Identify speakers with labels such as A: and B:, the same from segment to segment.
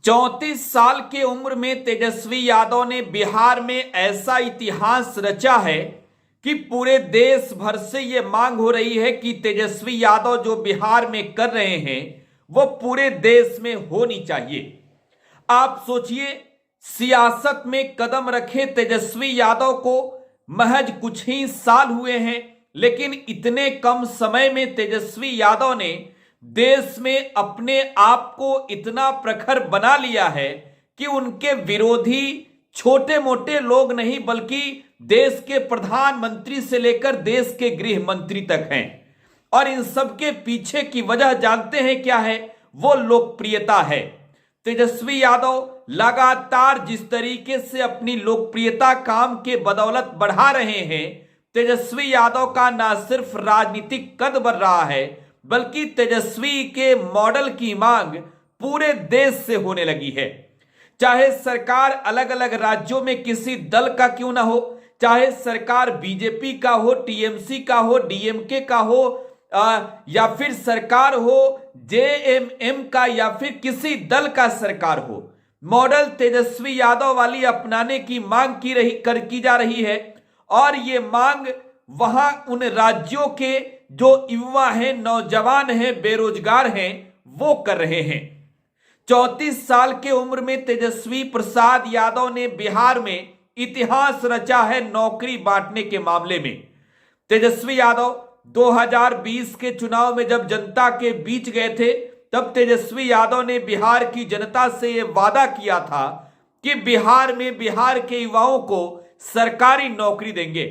A: 34 साल की उम्र में तेजस्वी यादव ने बिहार में ऐसा इतिहास रचा है कि पूरे देश भर से यह मांग हो रही है कि तेजस्वी यादव जो बिहार में कर रहे हैं वो पूरे देश में होनी चाहिए। आप सोचिए, सियासत में कदम रखे तेजस्वी यादव को महज कुछ ही साल हुए हैं, लेकिन इतने कम समय में तेजस्वी यादव ने देश में अपने आप को इतना प्रखर बना लिया है कि उनके विरोधी छोटे मोटे लोग नहीं बल्कि देश के प्रधानमंत्री से लेकर देश के गृह मंत्री तक हैं। और इन सब के पीछे की वजह जानते हैं क्या है? वो लोकप्रियता है। तेजस्वी यादव लगातार जिस तरीके से अपनी लोकप्रियता काम के बदौलत बढ़ा रहे हैं, तेजस्वी यादव का ना सिर्फ राजनीतिक कद बढ़ रहा है बल्कि तेजस्वी के मॉडल की मांग पूरे देश से होने लगी है। चाहे सरकार अलग अलग राज्यों में किसी दल का क्यों ना हो, चाहे सरकार बीजेपी का हो, टीएमसी का हो, डीएमके का हो, या फिर सरकार हो जेएमएम का, या फिर किसी दल का सरकार हो, मॉडल तेजस्वी यादव वाली अपनाने की मांग की जा रही है। और ये मांग वहां उन राज्यों के जो युवा हैं, नौजवान हैं, बेरोजगार हैं, वो कर रहे हैं। 34 साल के उम्र में तेजस्वी प्रसाद यादव ने बिहार में इतिहास रचा है नौकरी बांटने के मामले में। तेजस्वी यादव 2020 के चुनाव में जब जनता के बीच गए थे, तब तेजस्वी यादव ने बिहार की जनता से यह वादा किया था कि बिहार में बिहार के युवाओं को सरकारी नौकरी देंगे।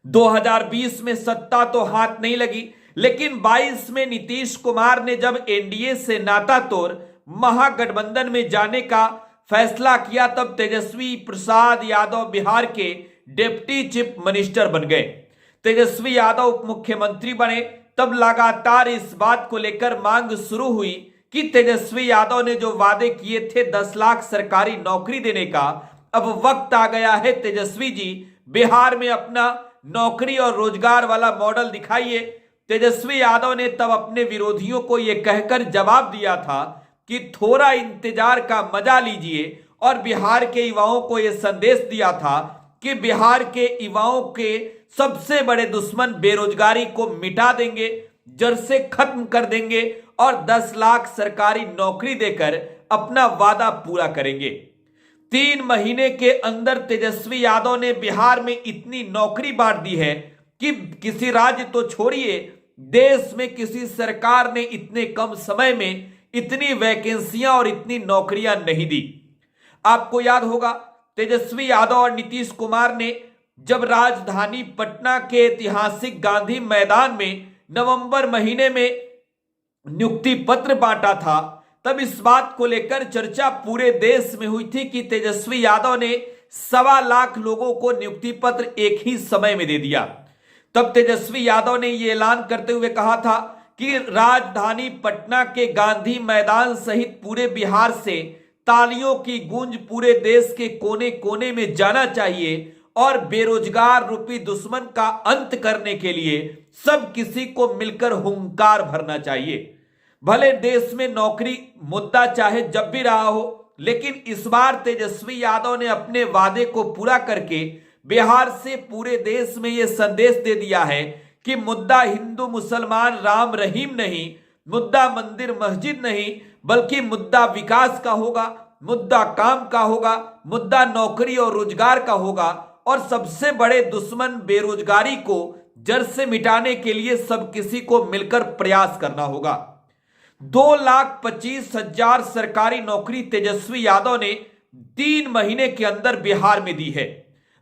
A: 2020 में सत्ता तो हाथ नहीं लगी, लेकिन 22 में नीतीश कुमार ने जब एनडीए से नाता तोड़ महागठबंधन में जाने का फैसला किया, तब तेजस्वी प्रसाद यादव बिहार के डिप्टी चीफ मिनिस्टर बन गए। तेजस्वी यादव उप मुख्यमंत्री बने, तब लगातार इस बात को लेकर मांग शुरू हुई कि तेजस्वी यादव ने जो वादे किए थे 10 लाख सरकारी नौकरी देने का, अब वक्त आ गया है तेजस्वी जी बिहार में अपना नौकरी और रोजगार वाला मॉडल दिखाइए। तेजस्वी यादव ने तब अपने विरोधियों को यह कहकर जवाब दिया था कि थोड़ा इंतजार का मजा लीजिए, और बिहार के युवाओं को यह संदेश दिया था कि बिहार के युवाओं के सबसे बड़े दुश्मन बेरोजगारी को मिटा देंगे, जड़ से खत्म कर देंगे और 10 लाख सरकारी नौकरी देकर अपना वादा पूरा करेंगे। 3 महीने के अंदर तेजस्वी यादव ने बिहार में इतनी नौकरी बांट दी है कि किसी राज्य तो छोड़िए, देश में किसी सरकार ने इतने कम समय में इतनी वैकेंसियां और इतनी नौकरियां नहीं दी। आपको याद होगा, तेजस्वी यादव और नीतीश कुमार ने जब राजधानी पटना के ऐतिहासिक गांधी मैदान में नवंबर महीने में नियुक्ति पत्र बांटा था, तब इस बात को लेकर चर्चा पूरे देश में हुई थी कि तेजस्वी यादव ने 1.25 लाख लोगों को नियुक्ति पत्र एक ही समय में दे दिया। तब तेजस्वी यादव ने यह ऐलान करते हुए कहा था कि राजधानी पटना के गांधी मैदान सहित पूरे बिहार से तालियों की गूंज पूरे देश के कोने कोने में जाना चाहिए, और बेरोजगार रूपी दुश्मन का अंत करने के लिए सब किसी को मिलकर हुंकार भरना चाहिए। भले देश में नौकरी मुद्दा चाहे जब भी रहा हो, लेकिन इस बार तेजस्वी यादव ने अपने वादे को पूरा करके बिहार से पूरे देश में यह संदेश दे दिया है कि मुद्दा हिंदू मुसलमान राम रहीम नहीं, मुद्दा मंदिर मस्जिद नहीं, बल्कि मुद्दा विकास का होगा, मुद्दा काम का होगा, मुद्दा नौकरी और रोजगार का होगा, और सबसे बड़े दुश्मन बेरोजगारी को जड़ से मिटाने के लिए सब किसी को मिलकर प्रयास करना होगा। 2,25,000 सरकारी नौकरी तेजस्वी यादव ने 3 महीने के अंदर बिहार में दी है।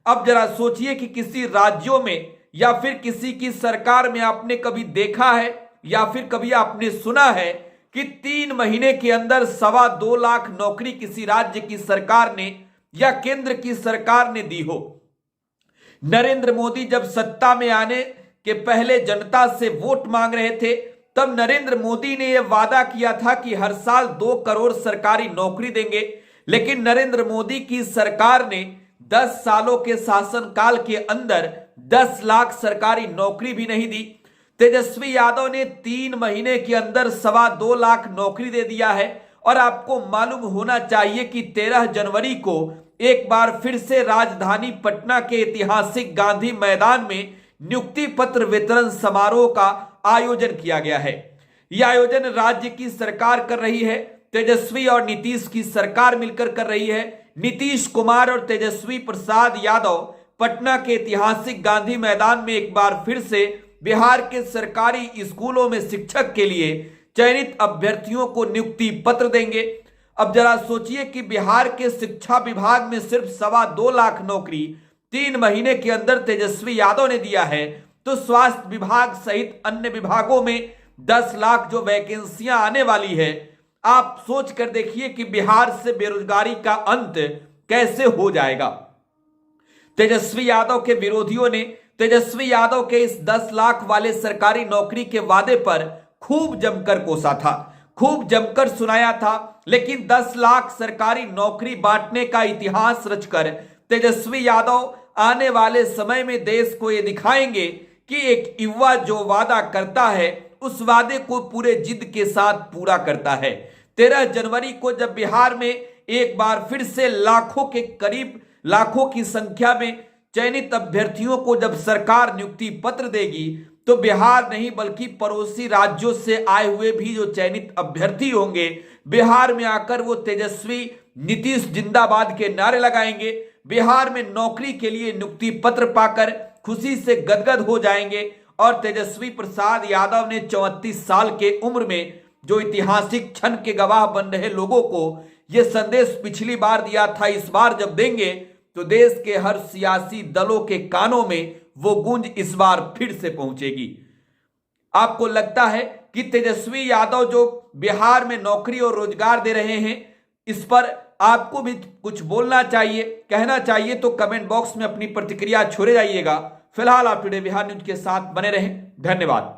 A: अब जरा सोचिए कि किसी राज्यों में या फिर किसी की सरकार में आपने कभी देखा है या फिर कभी आपने सुना है कि 3 महीने के अंदर 2.25 लाख नौकरी किसी राज्य की सरकार ने या केंद्र की सरकार ने दी हो। नरेंद्र मोदी जब सत्ता में आने के पहले जनता से वोट मांग रहे थे, तब नरेंद्र मोदी ने यह वादा किया था कि हर साल 2 करोड़ सरकारी नौकरी देंगे, लेकिन नरेंद्र मोदी की सरकार ने 10 सालों के शासनकाल के अंदर 10 लाख सरकारी नौकरी भी नहीं दी। तेजस्वी यादव ने 3 महीने के अंदर 2.25 लाख नौकरी दे दिया है और आपको मालूम होना चाहिए कि 13 जनवरी को एक बार फिर से राजधानी पटना के ऐतिहासिक गांधी मैदान में नियुक्ति पत्र वितरण समारोह का आयोजन किया गया है। यह आयोजन राज्य की सरकार कर रही है, तेजस्वी और नीतीश की सरकार मिलकर कर रही है। नीतीश कुमार और तेजस्वी प्रसाद यादव पटना के ऐतिहासिक गांधी मैदान में एक बार फिर से बिहार के सरकारी स्कूलों में शिक्षक के लिए चयनित अभ्यर्थियों को नियुक्ति पत्र देंगे। अब जरा सोचिए कि बिहार के शिक्षा विभाग में सिर्फ 2.25 लाख नौकरी 3 महीने के अंदर तेजस्वी यादव ने दिया है, तो स्वास्थ्य विभाग सहित अन्य विभागों में 10 लाख जो वैकेंसियां आने वाली है, आप सोच कर देखिए कि बिहार से बेरोजगारी का अंत कैसे हो जाएगा। तेजस्वी यादव के विरोधियों ने तेजस्वी यादव के इस 10 लाख वाले सरकारी नौकरी के वादे पर खूब जमकर कोसा था, खूब जमकर सुनाया था, लेकिन 10 लाख सरकारी नौकरी बांटने का इतिहास रचकर तेजस्वी यादव आने वाले समय में देश को यह दिखाएंगे कि एक युवा जो वादा करता है उस वादे को पूरे जिद के साथ पूरा करता है। 13 जनवरी को जब बिहार में एक बार फिर से लाखों के करीब लाखों की संख्या में चयनित अभ्यर्थियों को जब सरकार नियुक्ति पत्र देगी, तो बिहार नहीं बल्कि पड़ोसी राज्यों से आए हुए भी जो चयनित अभ्यर्थी होंगे, बिहार में आकर वो तेजस्वी नीतीश जिंदाबाद के नारे लगाएंगे। बिहार में नौकरी के लिए नियुक्ति पत्र पाकर खुशी से गदगद हो जाएंगे और तेजस्वी प्रसाद यादव ने 34 साल के उम्र में जो ऐतिहासिक क्षण के गवाह बन रहे लोगों को यह संदेश पिछली बार दिया था, इस बार जब देंगे तो देश के हर सियासी दलों के कानों में वो गूंज इस बार फिर से पहुंचेगी। आपको लगता है कि तेजस्वी यादव जो बिहार में नौकरी और रोजगार दे रहे हैं, इस पर आपको भी कुछ बोलना चाहिए, कहना चाहिए, तो कमेंट बॉक्स में अपनी प्रतिक्रिया छोड़े जाइएगा। फिलहाल आप टुडे बिहार न्यूज के साथ बने रहें। धन्यवाद।